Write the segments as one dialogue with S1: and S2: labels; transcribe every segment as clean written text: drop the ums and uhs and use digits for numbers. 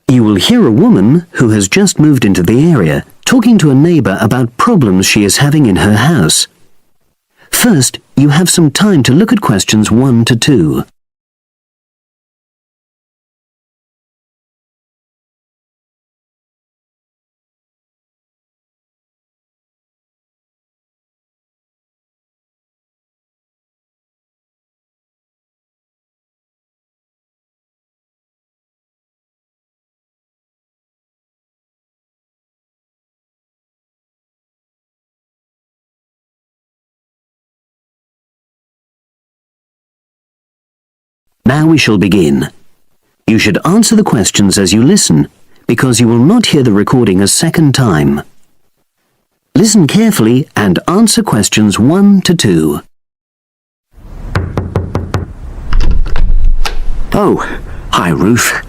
S1: You will hear a woman who has just moved into the area talking to a neighbour about problems she is having in her house. First, you have some time to look at questions 1 to 2. Now we shall begin. You should answer the questions as you listen, because you will not hear the recording a second time. Listen carefully and answer questions 1 to 2.
S2: Oh, hi Ruth.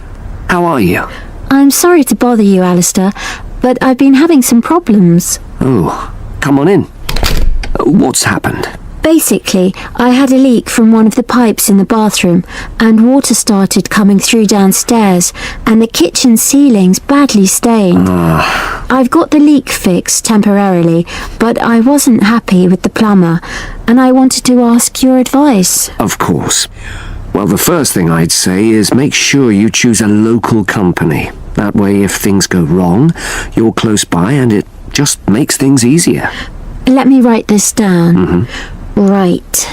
S2: How are you?
S3: I'm sorry to bother you, Alistair, but I've been having some problems.
S2: Oh, come on in. What's happened?
S3: Basically, I had a leak from one of the pipes in the bathroom, and water started coming through downstairs, and the kitchen ceiling's badly stained. I've got the leak fixed temporarily, but I wasn't happy with the plumber, and I wanted to ask your advice.
S2: Of course. Well, the first thing I'd say is make sure you choose a local company. That way, if things go wrong, you're close by and it just makes things easier.
S3: Let me write this down. Right.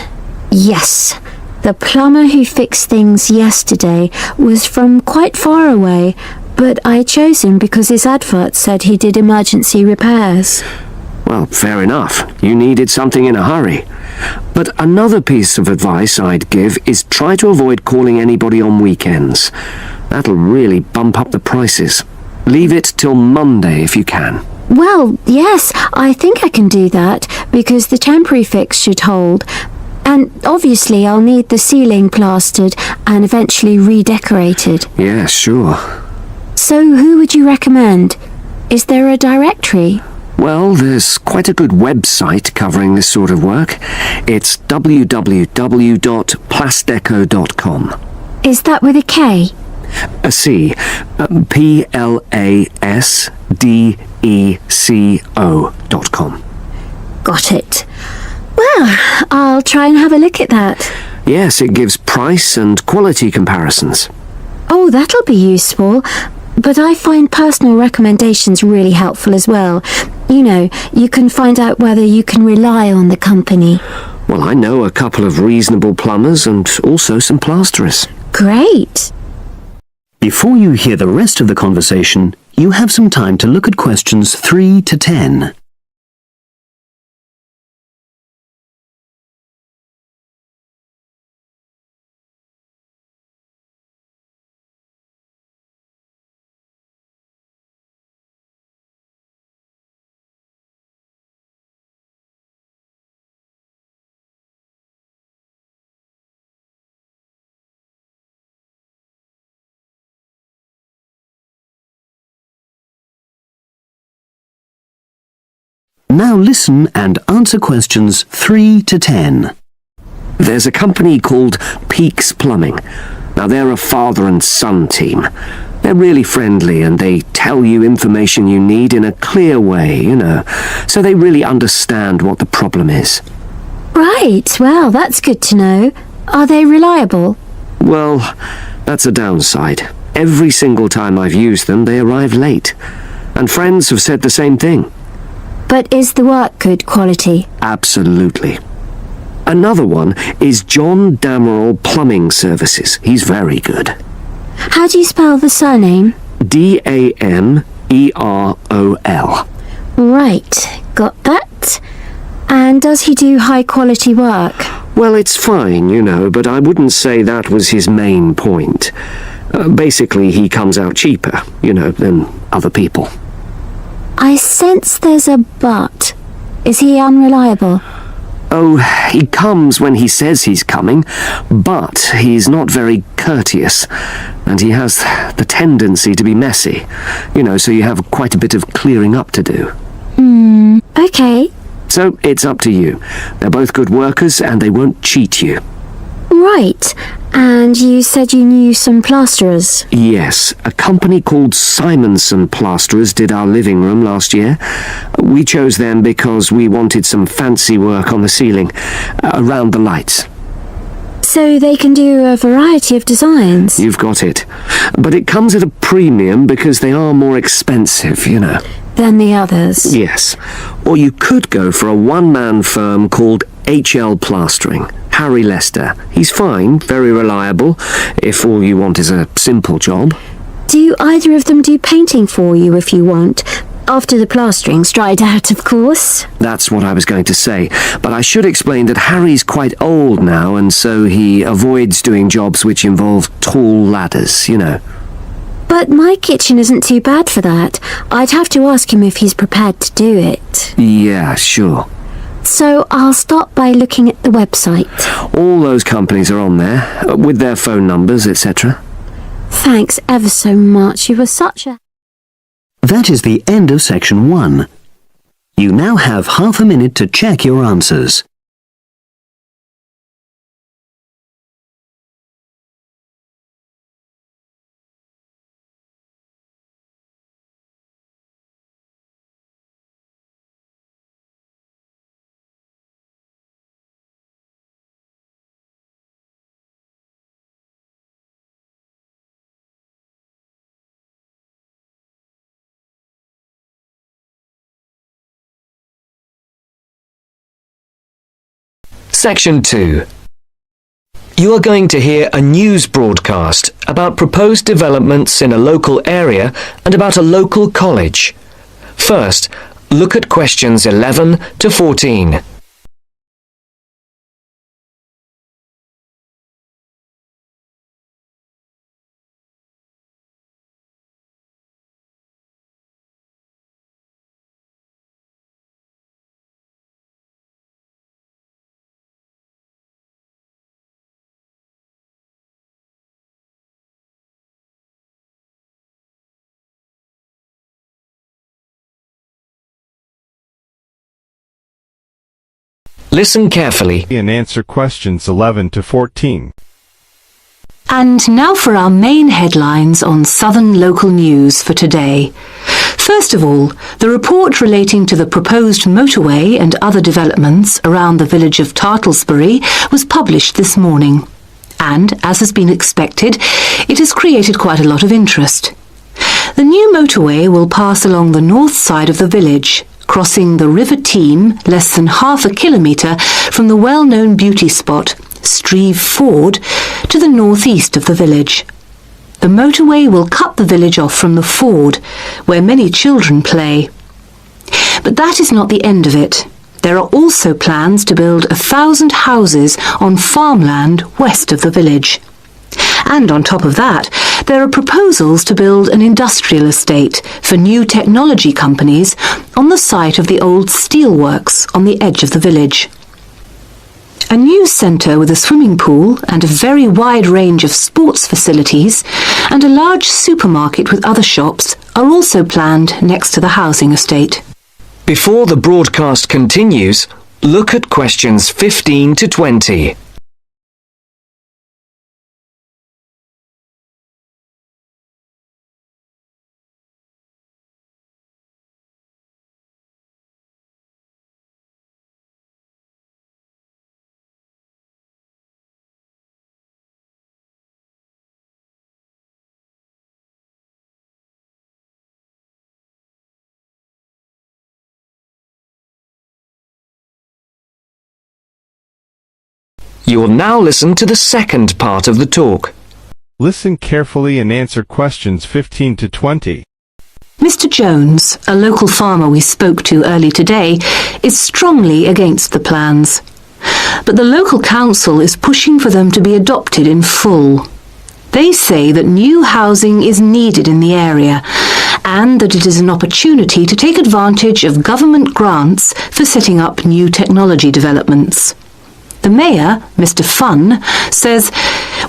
S3: Yes. The plumber who fixed things yesterday was from quite far away, but I chose him because his advert said he did emergency repairs.
S2: Well, fair enough. You needed something in a hurry. But another piece of advice I'd give is try to avoid calling anybody on weekends. That'll really bump up the prices. Leave it till Monday if you can.
S3: Well, yes, I think I can do that, because the temporary fix should hold. And obviously I'll need the ceiling plastered and eventually redecorated.
S2: Yeah, sure.
S3: So who would you recommend? Is there a directory?
S2: Well, there's quite a good website covering this sort of work. It's www.plasdeco.com.
S3: Is that with a K?
S2: A C. PLASDECO.com.
S3: Got it. Well, I'll try and have a look at that.
S2: Yes, it gives price and quality comparisons.
S3: Oh, that'll be useful. But I find personal recommendations really helpful as well. You know, you can find out whether you can rely on the company.
S2: Well, I know a couple of reasonable plumbers and also some plasterers.
S3: Great.
S1: Before you hear the rest of the conversation, you have some time to look at questions 3 to 10. Now listen and answer questions 3 to 10.
S2: There's a company called Peaks Plumbing. Now, they're a father and son team. They're really friendly and they tell you information you need in a clear way, you know, so they really understand what the problem is.
S3: Right, well, that's good to know. Are they reliable?
S2: Well, that's a downside. Every single time I've used them, they arrive late. And friends have said the same thing.
S3: But is the work good quality?
S2: Absolutely. Another one is John Damerol Plumbing Services. He's very good.
S3: How do you spell the surname?
S2: Damerol.
S3: Right, got that. And does he do high-quality work?
S2: Well, it's fine, you know, but I wouldn't say that was his main point. Basically, he comes out cheaper, you know, than other people.
S3: I sense there's a but. Is he unreliable?
S2: Oh, he comes when he says he's coming, but he's not very courteous, and he has the tendency to be messy, you know, so you have quite a bit of clearing up to do.
S3: Okay.
S2: So it's up to you. They're both good workers and they won't cheat you.
S3: right. And you said you knew some plasterers.
S2: Yes, a company called Simonson Plasterers did our living room last year. We chose them because we wanted some fancy work on the ceiling, around the lights.
S3: So they can do a variety of designs.
S2: You've got it. But it comes at a premium because they are more expensive, you know.
S3: Than the others.
S2: Yes. Or you could go for a one-man firm called HL Plastering. Harry Lester. He's fine, very reliable, if all you want is a simple job.
S3: Do either of them do painting for you if you want? After the plastering's dried out, of course.
S2: That's what I was going to say, but I should explain that Harry's quite old now, and so he avoids doing jobs which involve tall ladders, you know.
S3: But my kitchen isn't too bad for that. I'd have to ask him if he's prepared to do it.
S2: Yeah, sure.
S3: So I'll start by looking at the website.
S2: All those companies are on there, with their phone numbers, etc.
S3: Thanks ever so much. You were such a...
S1: That is the end of section 1. You now have half a minute to check your answers.
S4: Section 2. You are going to hear a news broadcast about proposed developments in a local area and about a local college. First, look at questions 11 to 14. Listen carefully
S5: and answer questions 11 to 14.
S6: And now for our main headlines on Southern local news for today. First of all, the report relating to the proposed motorway and other developments around the village of Tartlesbury was published this morning. And, as has been expected, it has created quite a lot of interest. The new motorway will pass along the north side of the village, crossing the River Team less than half a kilometre from the well-known beauty spot, Streve Ford, to the northeast of the village. The motorway will cut the village off from the ford, where many children play. But that is not the end of it. There are also plans to build 1,000 houses on farmland west of the village. And on top of that, there are proposals to build an industrial estate for new technology companies on the site of the old steelworks on the edge of the village. A news centre with a swimming pool and a very wide range of sports facilities and a large supermarket with other shops are also planned next to the housing estate.
S4: Before the broadcast continues, look at questions 15 to 20. You will now listen to the second part of the talk.
S5: Listen carefully and answer questions 15 to 20.
S6: Mr. Jones, a local farmer we spoke to early today, is strongly against the plans. But the local council is pushing for them to be adopted in full. They say that new housing is needed in the area and that it is an opportunity to take advantage of government grants for setting up new technology developments. The Mayor, Mr. Funn, says,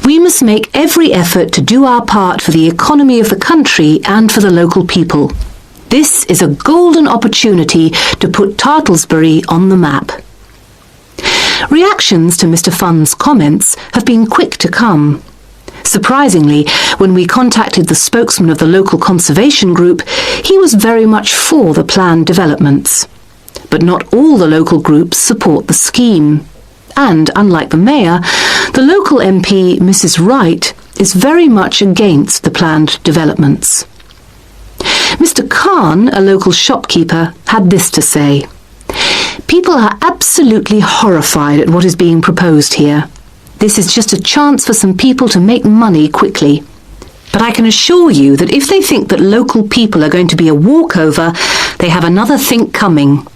S6: "We must make every effort to do our part for the economy of the country and for the local people. This is a golden opportunity to put Tartlesbury on the map." Reactions to Mr. Fun's comments have been quick to come. Surprisingly, when we contacted the spokesman of the local conservation group, he was very much for the planned developments. But not all the local groups support the scheme. And, unlike the mayor, the local MP, Mrs. Wright, is very much against the planned developments. Mr. Khan, a local shopkeeper, had this to say. People are absolutely horrified at what is being proposed here. This is just a chance for some people to make money quickly. But I can assure you that if they think that local people are going to be a walkover, they have another think coming.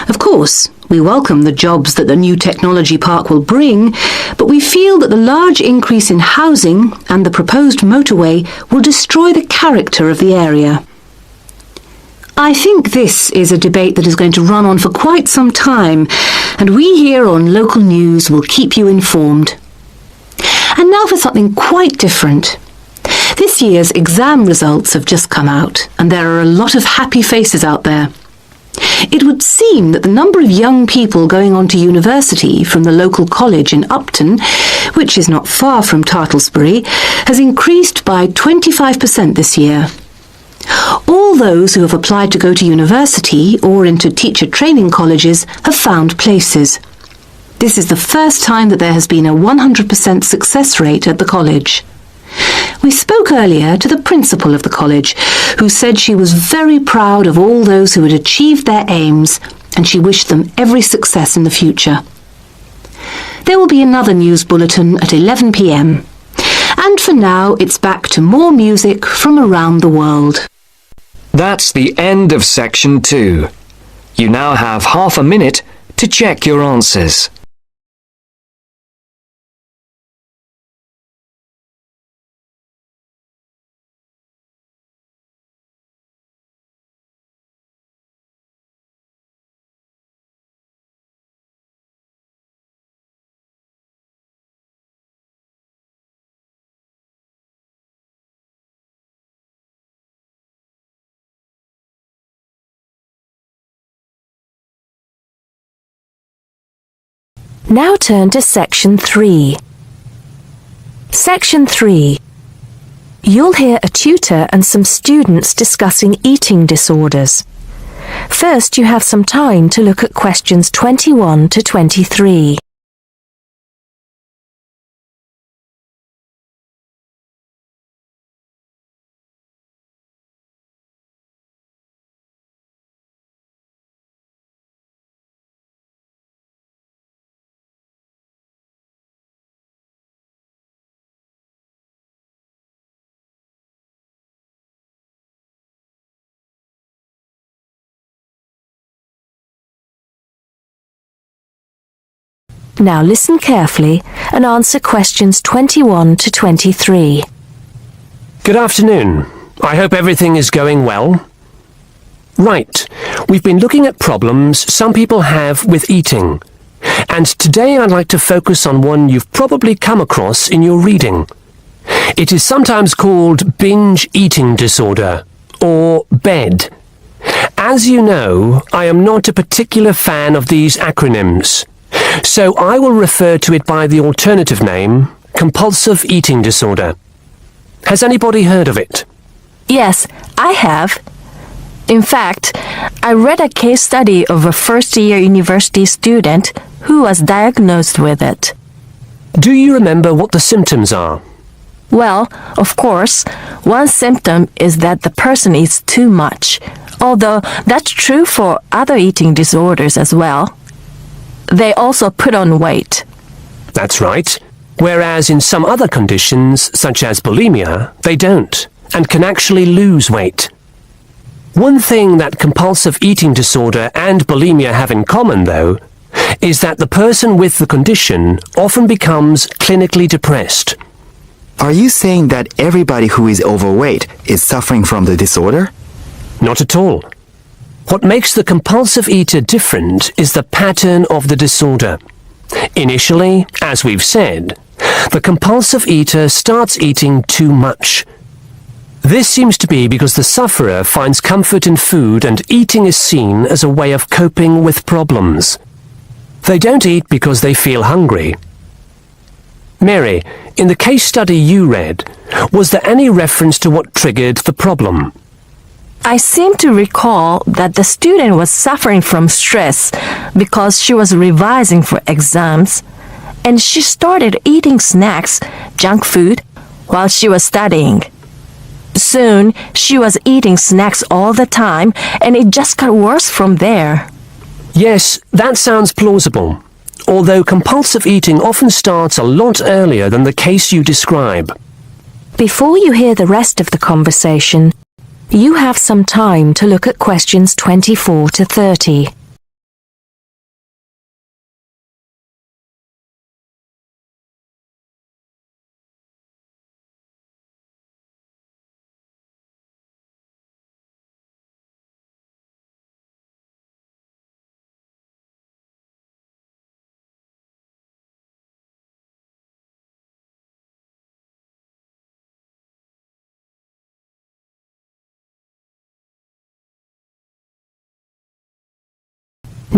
S6: Of course, we welcome the jobs that the new technology park will bring, but we feel that the large increase in housing and the proposed motorway will destroy the character of the area. I think this is a debate that is going to run on for quite some time, and we here on Local News will keep you informed. And now for something quite different. This year's exam results have just come out, and there are a lot of happy faces out there. It would seem that the number of young people going on to university from the local college in Upton, which is not far from Tartlesbury, has increased by 25% this year. All those who have applied to go to university or into teacher training colleges have found places. This is the first time that there has been a 100% success rate at the college. We spoke earlier to the principal of the college, who said she was very proud of all those who had achieved their aims, and she wished them every success in the future. There will be another news bulletin at 11 p.m. And for now, it's back to more music from around the world.
S4: That's the end of section 2. You now have half a minute to check your answers.
S7: Now turn to Section 3. Section 3. You'll hear a tutor and some students discussing eating disorders. First, you have some time to look at questions 21 to 23. Now listen carefully and answer questions 21 to 23.
S8: Good afternoon. I hope everything is going well. Right, we've been looking at problems some people have with eating. And today I'd like to focus on one you've probably come across in your reading. It is sometimes called binge eating disorder, or BED. As you know, I am not a particular fan of these acronyms. So I will refer to it by the alternative name, compulsive eating disorder. Has anybody heard of it?
S7: Yes, I have. In fact, I read a case study of a first-year university student who was diagnosed with it.
S8: Do you remember what the symptoms are?
S7: Well, of course, one symptom is that the person eats too much, although that's true for other eating disorders as well. They also put on weight.
S8: That's right. Whereas in some other conditions, such as bulimia, they don't, and can actually lose weight. One thing that compulsive eating disorder and bulimia have in common, though, is that the person with the condition often becomes clinically depressed.
S9: Are you saying that everybody who is overweight is suffering from the disorder?
S8: Not at all. What makes the compulsive eater different is the pattern of the disorder. Initially, as we've said, the compulsive eater starts eating too much. This seems to be because the sufferer finds comfort in food and eating is seen as a way of coping with problems. They don't eat because they feel hungry. Mary, in the case study you read, was there any reference to what triggered the problem?
S7: I seem to recall that the student was suffering from stress because she was revising for exams, and she started eating snacks, junk food, while she was studying. Soon, she was eating snacks all the time, and it just got worse from there.
S8: Yes, that sounds plausible, although compulsive eating often starts a lot earlier than the case you describe.
S7: Before you hear the rest of the conversation, you have some time to look at questions 24 to 30.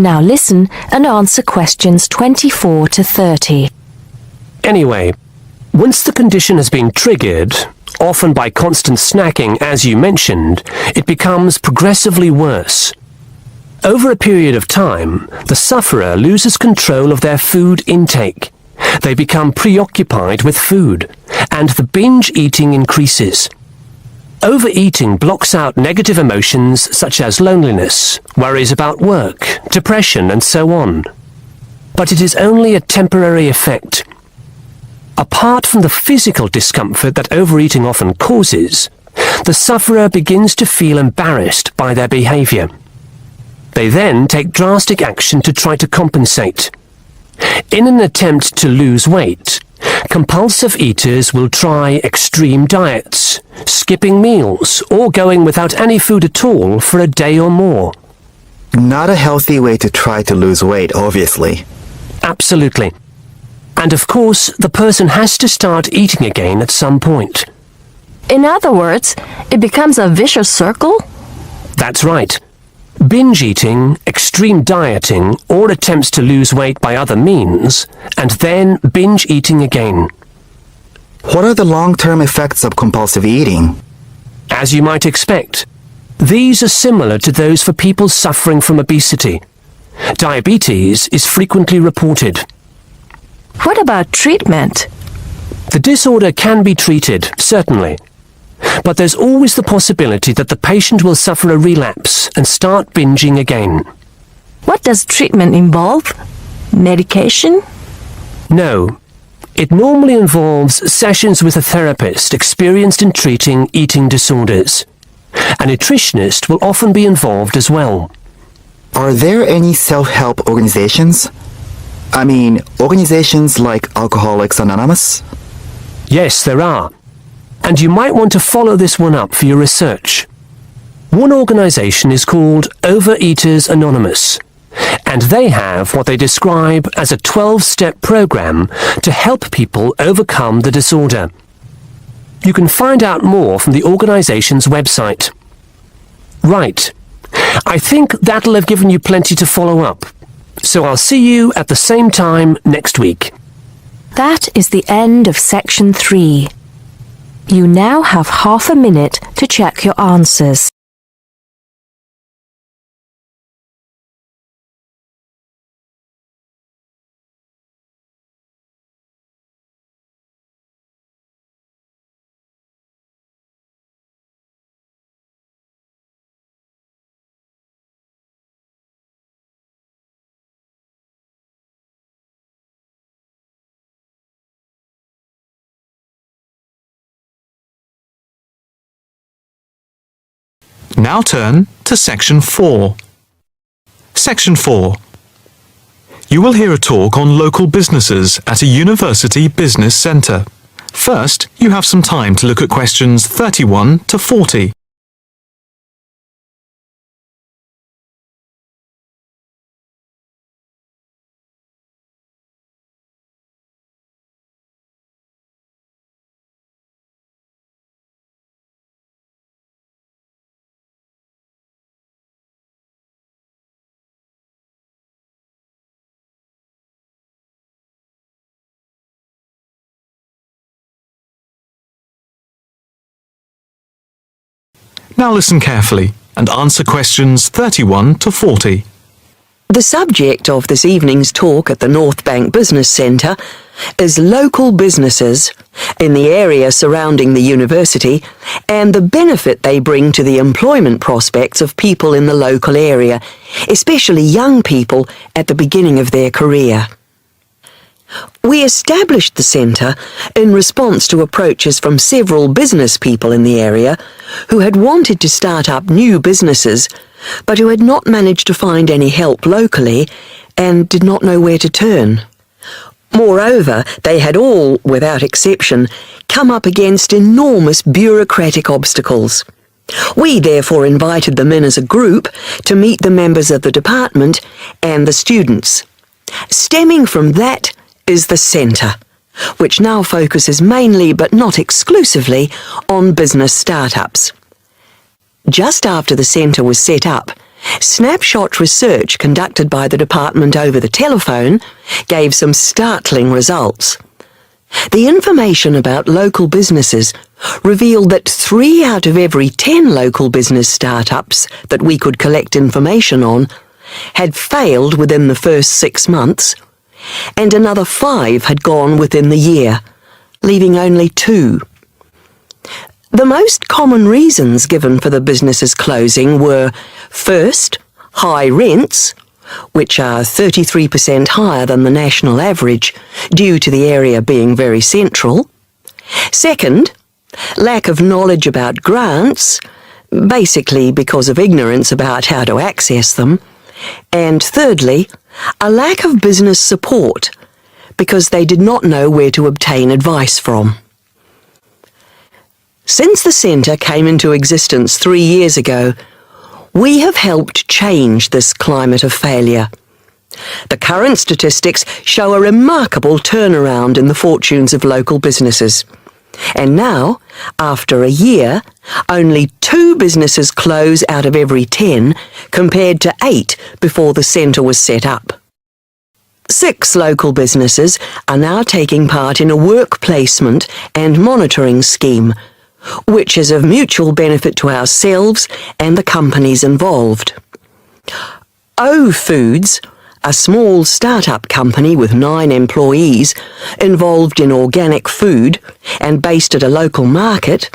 S7: Now listen and answer questions 24 to 30.
S8: Anyway, once the condition has been triggered, often by constant snacking as you mentioned, it becomes progressively worse. Over a period of time, the sufferer loses control of their food intake. They become preoccupied with food, and the binge eating increases. Overeating blocks out negative emotions such as loneliness, worries about work, depression, and so on. But it is only a temporary effect. Apart from the physical discomfort that overeating often causes, the sufferer begins to feel embarrassed by their behavior. They then take drastic action to try to compensate. In an attempt to lose weight, compulsive eaters will try extreme diets, skipping meals, or going without any food at all for a day or more.
S9: Not a healthy way to try to lose weight, obviously.
S8: Absolutely. And of course, the person has to start eating again at some point.
S7: In other words, it becomes a vicious circle?
S8: That's right. Binge eating, extreme dieting, or attempts to lose weight by other means, and then binge eating again.
S9: What are the long-term effects of compulsive eating?
S8: As you might expect, these are similar to those for people suffering from obesity. Diabetes is frequently reported.
S7: What about treatment?
S8: The disorder can be treated, certainly. But there's always the possibility that the patient will suffer a relapse and start binging again.
S7: What does treatment involve? Medication?
S8: No. It normally involves sessions with a therapist experienced in treating eating disorders. A nutritionist will often be involved as well.
S9: Are there any self-help organizations? I mean, organizations like Alcoholics Anonymous?
S8: Yes, there are. And you might want to follow this one up for your research. One organization is called Overeaters Anonymous, and they have what they describe as a 12-step program to help people overcome the disorder. You can find out more from the organization's website. Right. I think that'll have given you plenty to follow up. So I'll see you at the same time next week.
S7: That is the end of section 3. You now have half a minute to check your answers.
S10: Now turn to Section 4. Section 4. You will hear a talk on local businesses at a university business centre. First, you have some time to look at questions 31 to 40. Now listen carefully and answer questions 31 to 40.
S11: The subject of this evening's talk at the North Bank Business Centre is local businesses in the area surrounding the university and the benefit they bring to the employment prospects of people in the local area, especially young people at the beginning of their career. We established the centre in response to approaches from several business people in the area who had wanted to start up new businesses but who had not managed to find any help locally and did not know where to turn. Moreover, they had all, without exception, come up against enormous bureaucratic obstacles. We therefore invited them in as a group to meet the members of the department and the students. Stemming from that is the centre, which now focuses mainly but not exclusively on business startups. Just after the centre was set up, snapshot research conducted by the department over the telephone gave some startling results. The information about local businesses revealed that 3 out of every 10 local business startups that we could collect information on had failed within the first 6 months, and another 5 had gone within the year, leaving only 2. The most common reasons given for the business's closing were, first, high rents, which are 33% higher than the national average due to the area being very central. Second, lack of knowledge about grants, basically because of ignorance about how to access them. And thirdly, a lack of business support because they did not know where to obtain advice from. Since the centre came into existence 3 years ago, we have helped change this climate of failure. The current statistics show a remarkable turnaround in the fortunes of local businesses. And now, after a year, only 2 businesses close out of every 10, compared to 8 before the centre was set up. 6 local businesses are now taking part in a work placement and monitoring scheme, which is of mutual benefit to ourselves and the companies involved. O Foods, a small start-up company with 9 employees involved in organic food and based at a local market,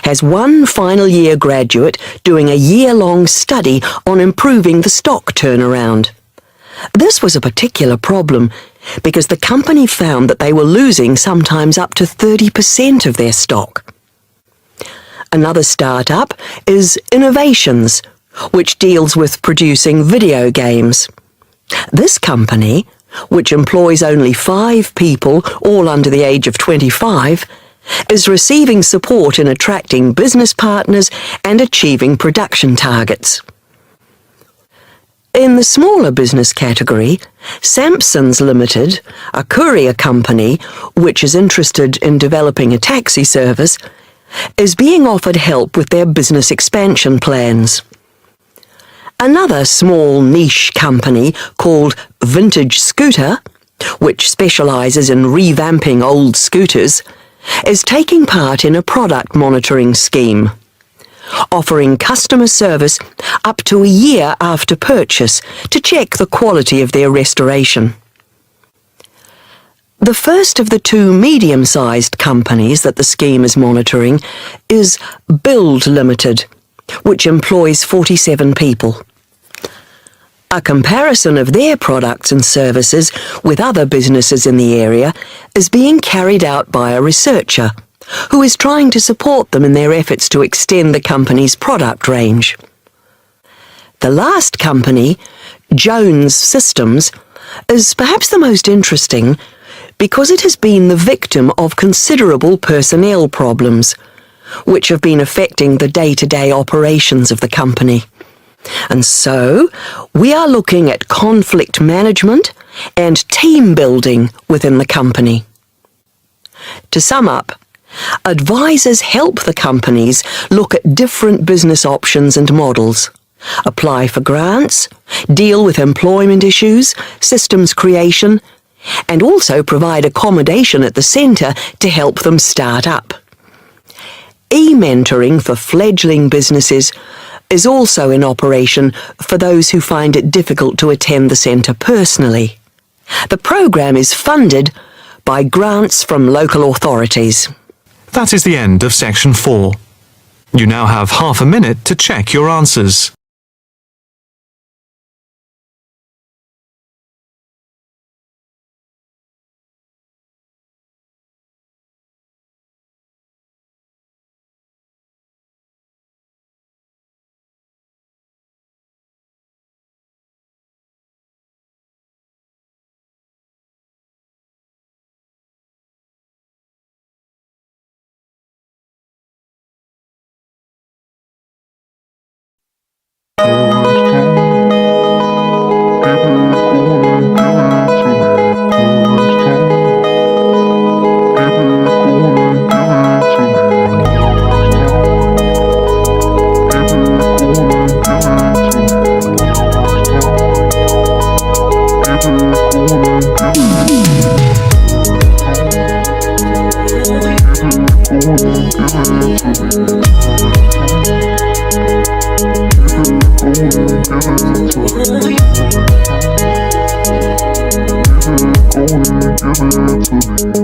S11: has 1 final year graduate doing a year-long study on improving the stock turnaround. This was a particular problem because the company found that they were losing sometimes up to 30% of their stock. Another start-up is Innovations, which deals with producing video games. This company, which employs only 5 people, all under the age of 25, is receiving support in attracting business partners and achieving production targets. In the smaller business category, Sampson's Limited, a courier company which is interested in developing a taxi service, is being offered help with their business expansion plans. Another small niche company called Vintage Scooter, which specialises in revamping old scooters, is taking part in a product monitoring scheme, offering customer service up to a year after purchase to check the quality of their restoration. The first of the 2 medium-sized companies that the scheme is monitoring is Build Limited, which employs 47 people. A comparison of their products and services with other businesses in the area is being carried out by a researcher who is trying to support them in their efforts to extend the company's product range. The last company, Jones Systems, is perhaps the most interesting because it has been the victim of considerable personnel problems, which have been affecting the day-to-day operations of the company. And so, we are looking at conflict management and team building within the company. To sum up, advisors help the companies look at different business options and models, apply for grants, deal with employment issues, systems creation, and also provide accommodation at the centre to help them start up. E-mentoring for fledgling businesses is also in operation for those who find it difficult to attend the centre personally. The programme is funded by grants from local authorities.
S10: That is the end of section 4. You now have half a minute to check your answers.
S12: Give it to me.